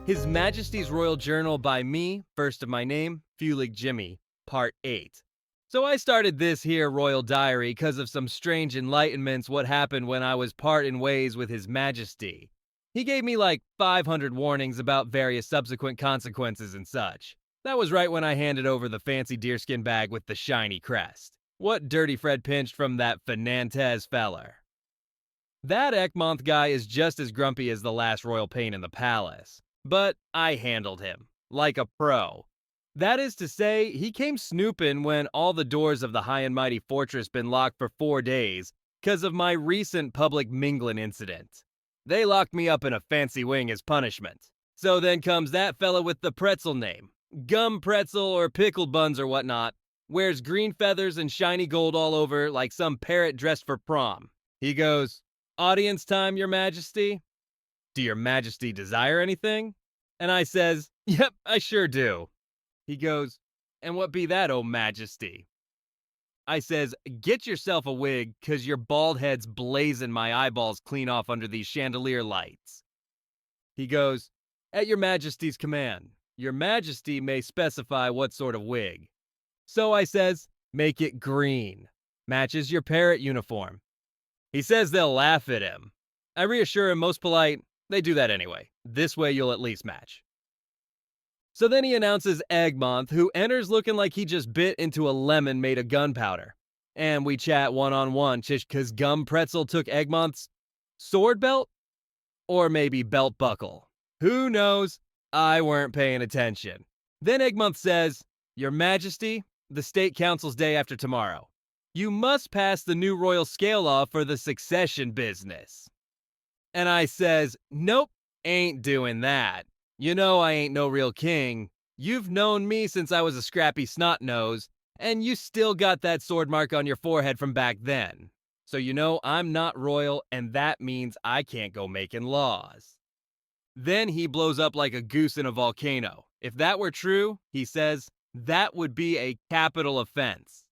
His Majesty's Royal Journal by me, first of my name, Fulig Jimmy, Part 8. So I started this here royal diary because of some strange enlightenments what happened when I was parting ways with His Majesty. He gave me like 500 warnings about various subsequent consequences and such. That was right when I handed over the fancy deerskin bag with the shiny crest. What Dirty Fred pinched from that Fernandez feller. That Egmont guy is just as grumpy as the last royal pain in the palace. But I handled him, like a pro. That is to say, he came snooping when all the doors of the high and mighty fortress been locked for 4 days because of my recent public mingling incident. They locked me up in a fancy wing as punishment. So then comes that fella with the pretzel name, Gum Pretzel or Pickled Buns or whatnot, wears green feathers and shiny gold all over like some parrot dressed for prom. He goes, "Audience time, Your Majesty? Do Your Majesty desire anything?" And I says, "Yep, I sure do." He goes, "And what be that, oh Majesty?" I says, "Get yourself a wig, 'cause your bald head's blazing my eyeballs clean off under these chandelier lights." He goes, "At Your Majesty's command. Your Majesty may specify what sort of wig." So I says, "Make it green. Matches your parrot uniform." He says they'll laugh at him. I reassure him most polite, they do that anyway. This way you'll at least match. So then he announces Egmont, who enters looking like he just bit into a lemon made of gunpowder. And we chat one-on-one just cause Gum Pretzel took Egmont's sword belt? Or maybe belt buckle. Who knows? I weren't paying attention. Then Egmont says, "Your Majesty, the State Council's day after tomorrow. You must pass the new royal scale law for the succession business." And I says, "Nope, ain't doing that. You know I ain't no real king. You've known me since I was a scrappy snot nose, and you still got that sword mark on your forehead from back then. So you know I'm not royal, and that means I can't go making laws." Then he blows up like a goose in a volcano. If that were true, he says, that would be a capital offense.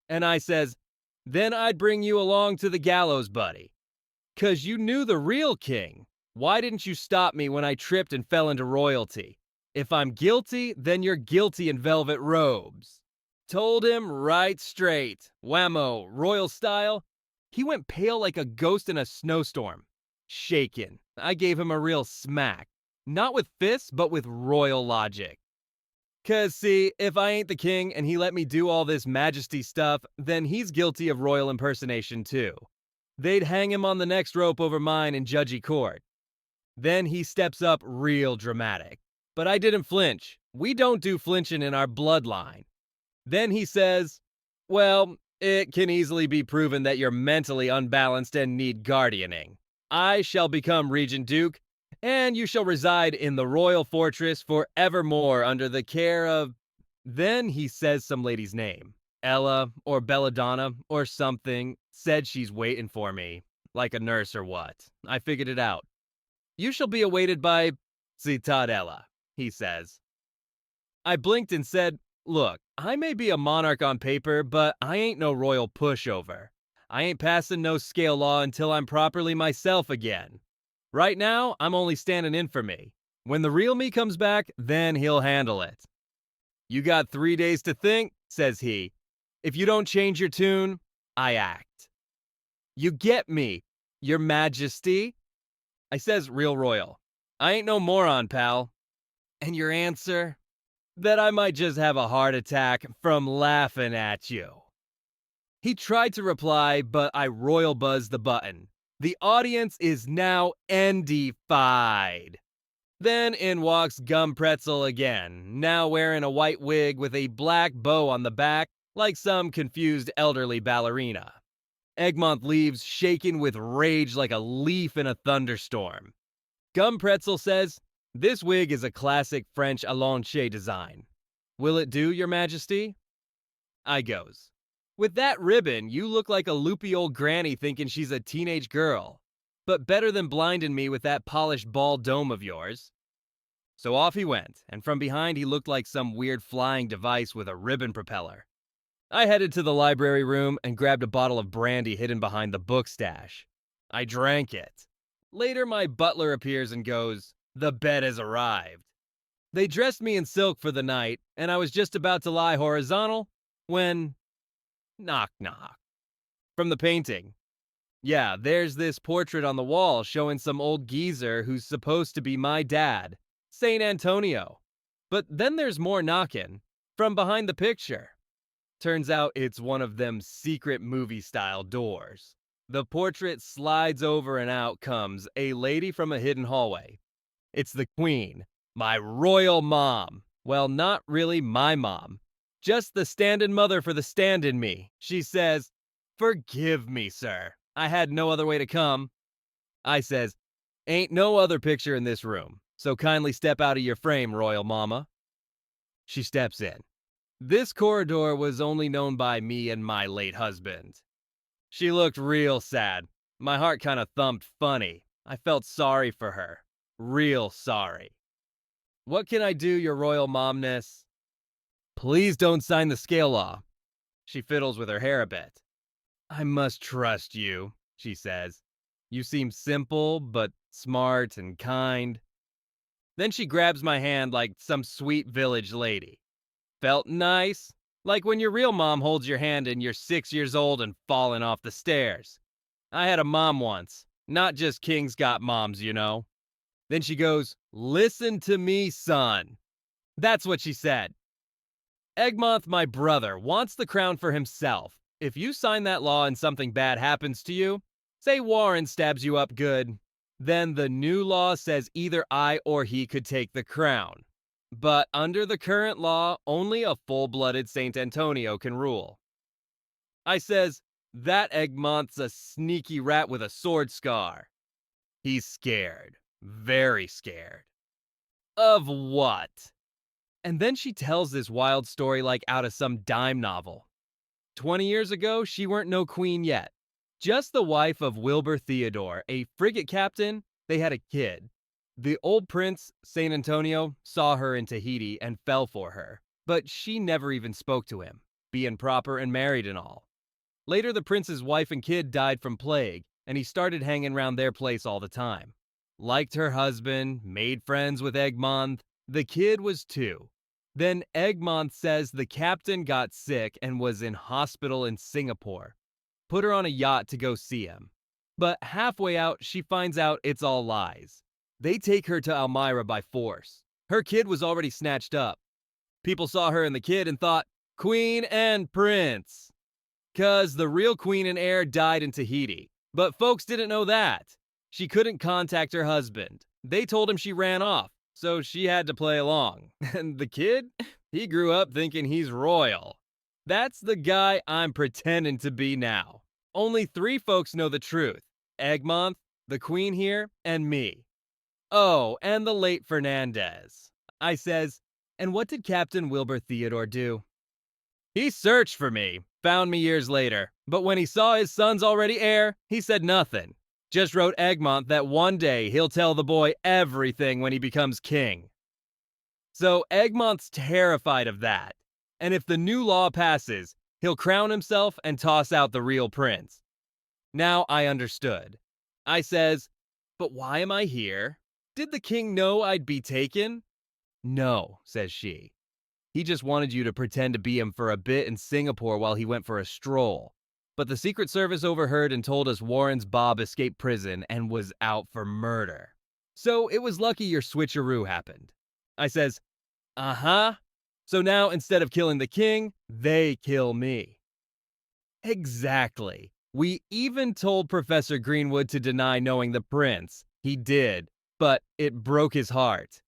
And I says, "Then I'd bring you along to the gallows, buddy. 'Cause you knew the real king. Why didn't you stop me when I tripped and fell into royalty? If I'm guilty, then you're guilty in velvet robes." Told him right straight. Whammo, royal style. He went pale like a ghost in a snowstorm. Shaken. I gave him a real smack. Not with fists, but with royal logic. 'Cause see, if I ain't the king and he let me do all this majesty stuff, then he's guilty of royal impersonation too. They'd hang him on the next rope over mine in judgy court. Then he steps up real dramatic. But I didn't flinch. We don't do flinching in our bloodline. Then he says, "Well, it can easily be proven that you're mentally unbalanced and need guardianing. I shall become Regent Duke, and you shall reside in the royal fortress forevermore under the care of..." Then he says some lady's name. Ella or Belladonna or something. Said she's waiting for me. Like a nurse or what. I figured it out. "You shall be awaited by Cittadella," he says. I blinked and said, "Look, I may be a monarch on paper, but I ain't no royal pushover. I ain't passing no scale law until I'm properly myself again. Right now, I'm only standing in for me. When the real me comes back, then he'll handle it." "You got 3 days to think," says he. "If you don't change your tune, I act." You get me, Your Majesty? I says real royal. "I ain't no moron, pal." "And your answer?" "That I might just have a heart attack from laughing at you." He tried to reply, but I royal buzzed the button. The audience is now endified. Then in walks Gum Pretzel again, now wearing a white wig with a black bow on the back, like some confused elderly ballerina. Egmont leaves, shaking with rage like a leaf in a thunderstorm. Gum Pretzel says, "This wig is a classic French Allonche design. Will it do, Your Majesty?" I goes, "With that ribbon, you look like a loopy old granny thinking she's a teenage girl. But better than blinding me with that polished ball dome of yours." So off he went, and from behind he looked like some weird flying device with a ribbon propeller. I headed to the library room and grabbed a bottle of brandy hidden behind the book stash. I drank it. Later, my butler appears and goes, the bed has arrived. They dressed me in silk for the night, and I was just about to lie horizontal when knock knock. From the painting. Yeah, there's this portrait on the wall showing some old geezer who's supposed to be my dad, Saint Antonio. But then there's more knocking from behind the picture. Turns out it's one of them secret movie-style doors. The portrait slides over and out comes a lady from a hidden hallway. It's the queen, my royal mom. Well, not really my mom. Just the stand-in mother for the stand-in me. She says, "Forgive me, sir. I had no other way to come." I says, "Ain't no other picture in this room, so kindly step out of your frame, royal mama." She steps in. This corridor was only known by me and my late husband. She looked real sad. My heart kind of thumped funny. I felt sorry for her. Real sorry. "What can I do, your royal momness?" "Please don't sign the scale law." She fiddles with her hair a bit. "I must trust you," she says. "You seem simple, but smart and kind." Then she grabs my hand like some sweet village lady. Felt nice, like when your real mom holds your hand and you're 6 years old and falling off the stairs. I had a mom once, not just kings got moms, you know. Then she goes, "Listen to me, son." That's what she said. "Egmont, my brother, wants the crown for himself. If you sign that law and something bad happens to you, say Warren stabs you up good, then the new law says either I or he could take the crown. But under the current law, only a full-blooded Saint Antonio can rule." I says, "That Egmont's a sneaky rat with a sword scar." He's scared. Very scared. Of what? And then she tells this wild story like out of some dime novel. 20 years ago, she weren't no queen yet. Just the wife of Wilbur Theodore, a frigate captain. They had a kid. The old prince, Saint Antonio, saw her in Tahiti and fell for her. But she never even spoke to him, being proper and married and all. Later, the prince's wife and kid died from plague, and he started hanging around their place all the time. Liked her husband, made friends with Egmont. The kid was 2. Then Egmont says the captain got sick and was in hospital in Singapore. Put her on a yacht to go see him. But halfway out, she finds out it's all lies. They take her to Elmira by force. Her kid was already snatched up. People saw her and the kid and thought, queen and prince. 'Cause the real queen and heir died in Tahiti. But folks didn't know that. She couldn't contact her husband. They told him she ran off, so she had to play along. And the kid? He grew up thinking he's royal. That's the guy I'm pretending to be now. Only 3 folks know the truth. Egmont, the queen here, and me. Oh, and the late Fernandez. I says, "And what did Captain Wilbur Theodore do?" "He searched for me, found me years later, but when he saw his son's already heir, he said nothing. Just wrote Egmont that one day he'll tell the boy everything when he becomes king." So Egmont's terrified of that. And if the new law passes, he'll crown himself and toss out the real prince. Now I understood. I says, "But why am I here? Did the king know I'd be taken?" "No," says she. "He just wanted you to pretend to be him for a bit in Singapore while he went for a stroll. But the Secret Service overheard and told us Warren's Bob escaped prison and was out for murder. So it was lucky your switcheroo happened." I says, "Uh-huh. So now instead of killing the king, they kill me." Exactly. We even told Professor Greenwood to deny knowing the prince. He did, but it broke his heart.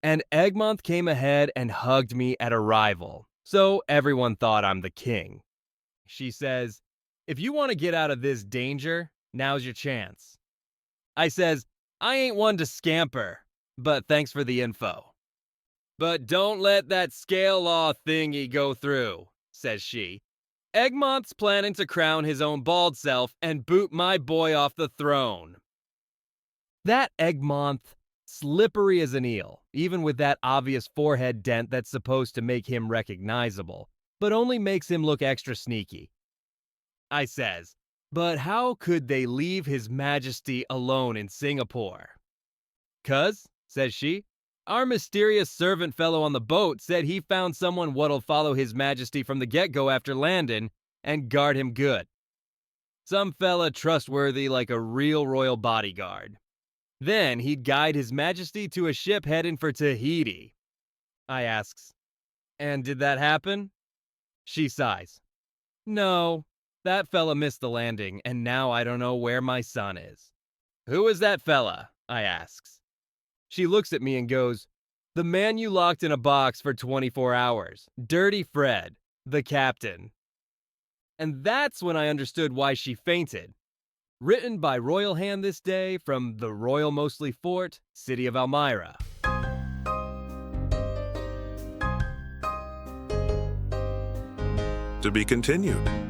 And Egmont came ahead and hugged me at arrival, so everyone thought I'm the king. She says, "If you want to get out of this danger, now's your chance." I says, "I ain't one to scamper, but thanks for the info." "But don't let that scale law thingy go through," says she. "Egmont's planning to crown his own bald self and boot my boy off the throne." That Egmont, slippery as an eel, even with that obvious forehead dent that's supposed to make him recognizable, but only makes him look extra sneaky. I says, "But how could they leave His Majesty alone in Singapore?" "'Cause," says she. Our mysterious servant fellow on the boat said he found someone what'll follow his majesty from the get-go after landin' and guard him good. Some fella trustworthy like a real royal bodyguard. Then he'd guide his majesty to a ship heading for Tahiti. I asks, and did that happen? She sighs. No, that fella missed the landing, and now I don't know where my son is. Who is that fella? I asks. She looks at me and goes, the man you locked in a box for 24 hours. Dirty Fred, the captain. And that's when I understood why she fainted. Written by royal hand this day from the Royal Mostly Fort, City of Elmira. To be continued.